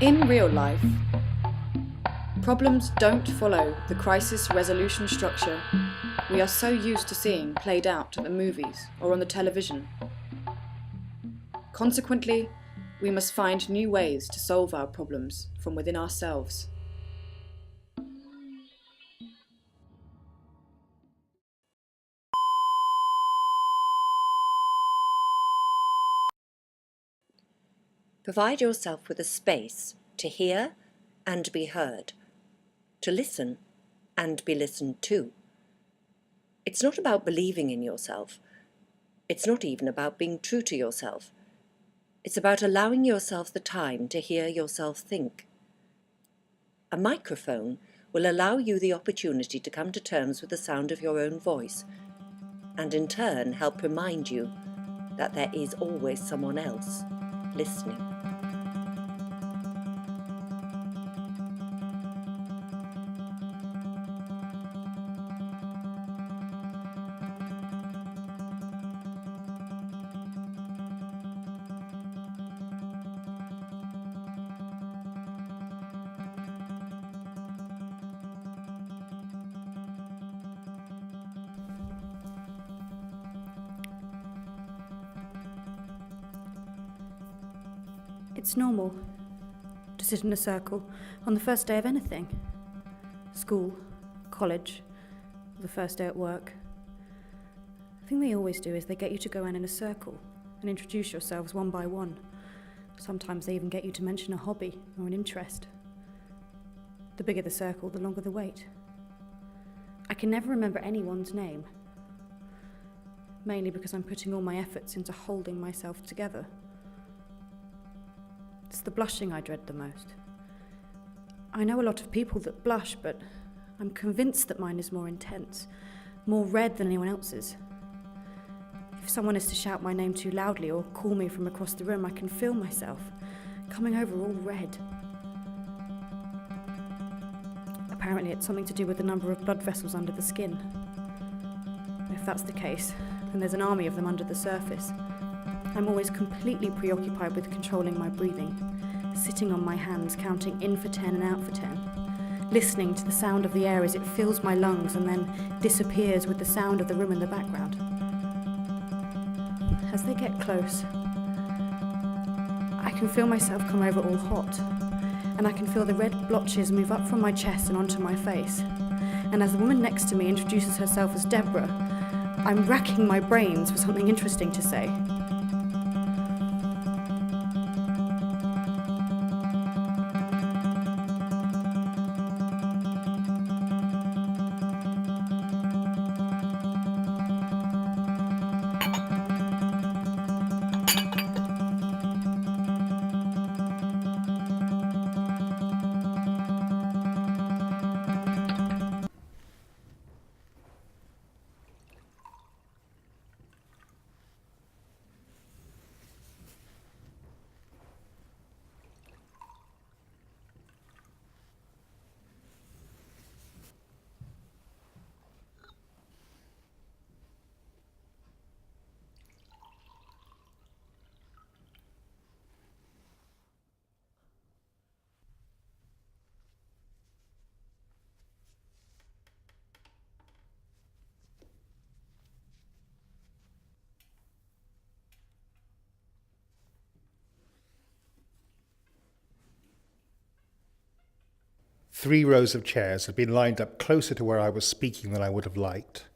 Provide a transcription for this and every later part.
In real life, problems don't follow the crisis resolution structure we are so used to seeing played out at the movies or on the television. Consequently, we must find new ways to solve our problems from within ourselves. Provide yourself with a space to hear and be heard, to listen and be listened to. It's not about believing in yourself. It's not even about being true to yourself. It's about allowing yourself the time to hear yourself think. A microphone will allow you the opportunity to come to terms with the sound of your own voice, and in turn help remind you that there is always someone else listening. It's normal to sit in a circle on the first day of anything. School, college, the first day at work. The thing they always do is they get you to go in a circle and introduce yourselves one by one. Sometimes they even get you to mention a hobby or an interest. The bigger the circle, the longer the wait. I can never remember anyone's name, mainly because I'm putting all my efforts into holding myself together. It's the blushing I dread the most. I know a lot of people that blush, but I'm convinced that mine is more intense, more red than anyone else's. If someone is to shout my name too loudly or call me from across the room, I can feel myself coming over all red. Apparently it's something to do with the number of blood vessels under the skin. If that's the case, then there's an army of them under the surface. I'm always completely preoccupied with controlling my breathing, sitting on my hands, counting in for 10 and out for 10, listening to the sound of the air as it fills my lungs and then disappears with the sound of the room in the background. As they get close, I can feel myself come over all hot, and I can feel the red blotches move up from my chest and onto my face. And as the woman next to me introduces herself as Deborah, I'm racking my brains for something interesting to say. 3 rows of chairs had been lined up closer to where I was speaking than I would have liked.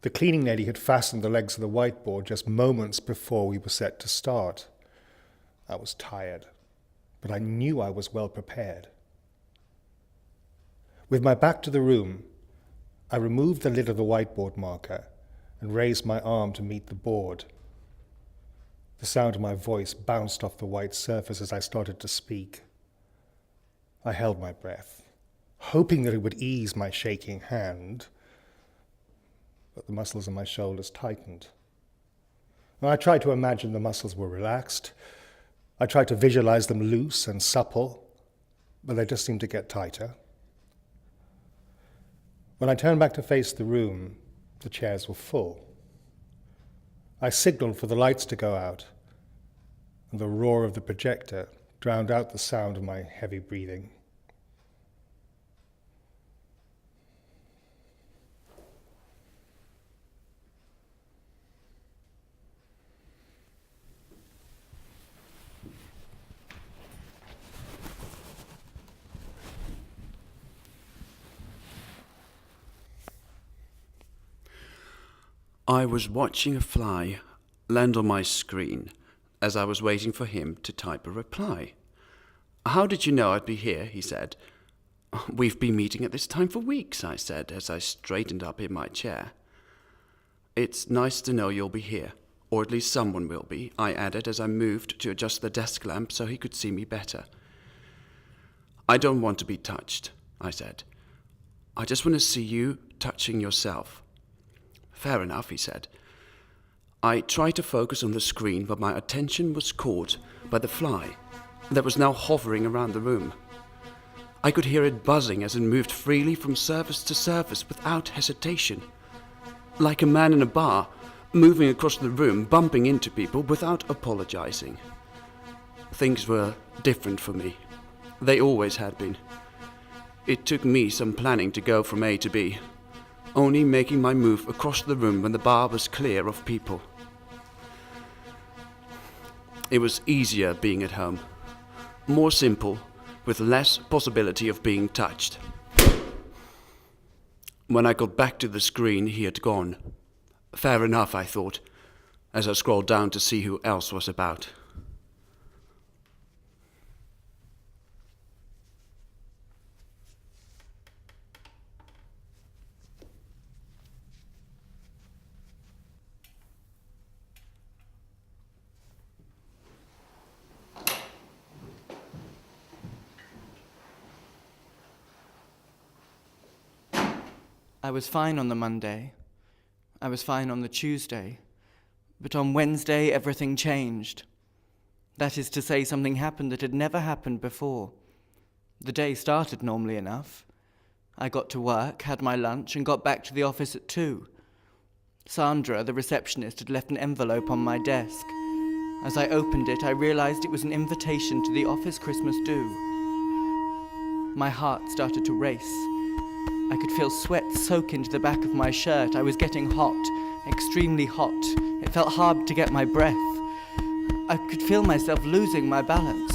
The cleaning lady had fastened the legs of the whiteboard just moments before we were set to start. I was tired, but I knew I was well prepared. With my back to the room, I removed the lid of the whiteboard marker and raised my arm to meet the board. The sound of my voice bounced off the white surface as I started to speak. I held my breath, hoping that it would ease my shaking hand, but the muscles in my shoulders tightened. I tried to imagine the muscles were relaxed. I tried to visualize them loose and supple, but they just seemed to get tighter. When I turned back to face the room, the chairs were full. I signaled for the lights to go out, and the roar of the projector drowned out the sound of my heavy breathing. I was watching a fly land on my screen as I was waiting for him to type a reply. "How did you know I'd be here?" he said. "We've been meeting at this time for weeks," I said as I straightened up in my chair. "It's nice to know you'll be here, or at least someone will be," I added as I moved to adjust the desk lamp so he could see me better. "I don't want to be touched," I said. "I just want to see you touching yourself." "Fair enough," he said. I tried to focus on the screen, but my attention was caught by the fly that was now hovering around the room. I could hear it buzzing as it moved freely from surface to surface without hesitation, like a man in a bar, moving across the room, bumping into people without apologizing. Things were different for me. They always had been. It took me some planning to go from A to B, only making my move across the room when the bar was clear of people. It was easier being at home, more simple, with less possibility of being touched. When I got back to the screen, he had gone. Fair enough, I thought, as I scrolled down to see who else was about. I was fine on the Monday. I was fine on the Tuesday. But on Wednesday, everything changed. That is to say, something happened that had never happened before. The day started normally enough. I got to work, had my lunch, and got back to the office at 2. Sandra, the receptionist, had left an envelope on my desk. As I opened it, I realized it was an invitation to the office Christmas do. My heart started to race. I could feel sweat soak into the back of my shirt. I was getting hot, extremely hot. It felt hard to get my breath. I could feel myself losing my balance.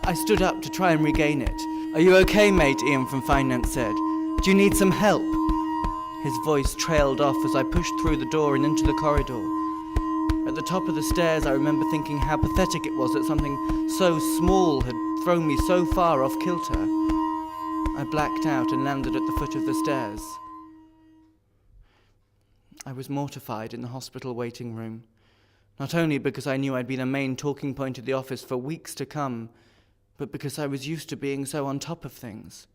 I stood up to try and regain it. "Are you okay, mate?" Ian from finance said. "Do you need some help?" His voice trailed off as I pushed through the door and into the corridor. At the top of the stairs, I remember thinking how pathetic it was that something so small had thrown me so far off kilter. I blacked out and landed at the foot of the stairs. I was mortified in the hospital waiting room, not only because I knew I'd been a main talking point at the office for weeks to come, but because I was used to being so on top of things.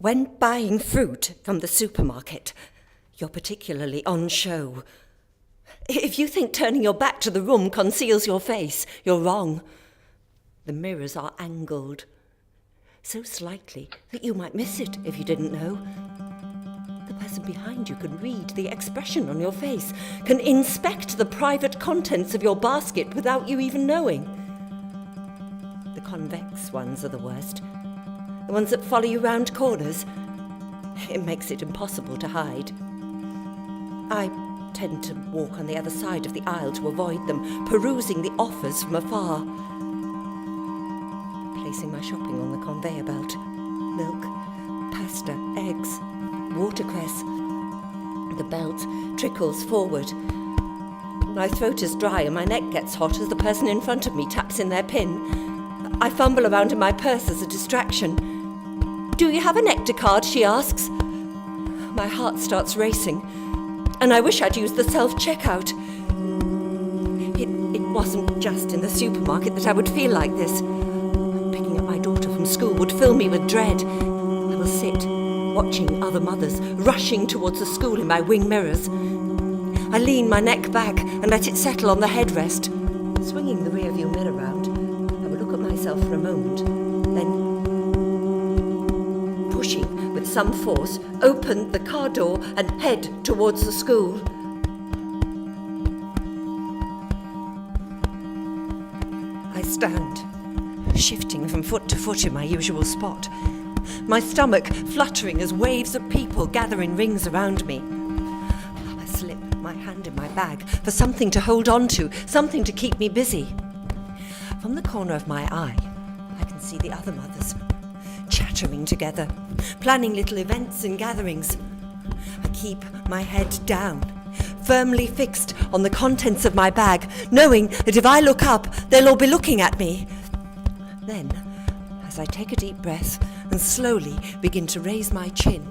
When buying fruit from the supermarket, you're particularly on show. If you think turning your back to the room conceals your face, you're wrong. The mirrors are angled, so slightly that you might miss it if you didn't know. The person behind you can read the expression on your face, can inspect the private contents of your basket without you even knowing. The convex ones are the worst. The ones that follow you round corners. It makes it impossible to hide. I tend to walk on the other side of the aisle to avoid them, perusing the offers from afar. Placing my shopping on the conveyor belt. Milk, pasta, eggs, watercress. The belt trickles forward. My throat is dry and my neck gets hot as the person in front of me taps in their pin. I fumble around in my purse as a distraction. "Do you have a nectar card?" she asks. My heart starts racing, and I wish I'd used the self-checkout. It wasn't just in the supermarket that I would feel like this. Picking up my daughter from school would fill me with dread. I will sit, watching other mothers rushing towards the school in my wing mirrors. I lean my neck back and let it settle on the headrest. Swinging the rearview mirror round, I will look at myself for a moment, then, pushing with some force, open the car door and head towards the school. I stand, shifting from foot to foot in my usual spot, my stomach fluttering as waves of people gather in rings around me. I slip my hand in my bag for something to hold on to, something to keep me busy. From the corner of my eye, I can see the other mothers, chattering together, planning little events and gatherings. I keep my head down, firmly fixed on the contents of my bag, knowing that if I look up, they'll all be looking at me. Then, as I take a deep breath and slowly begin to raise my chin,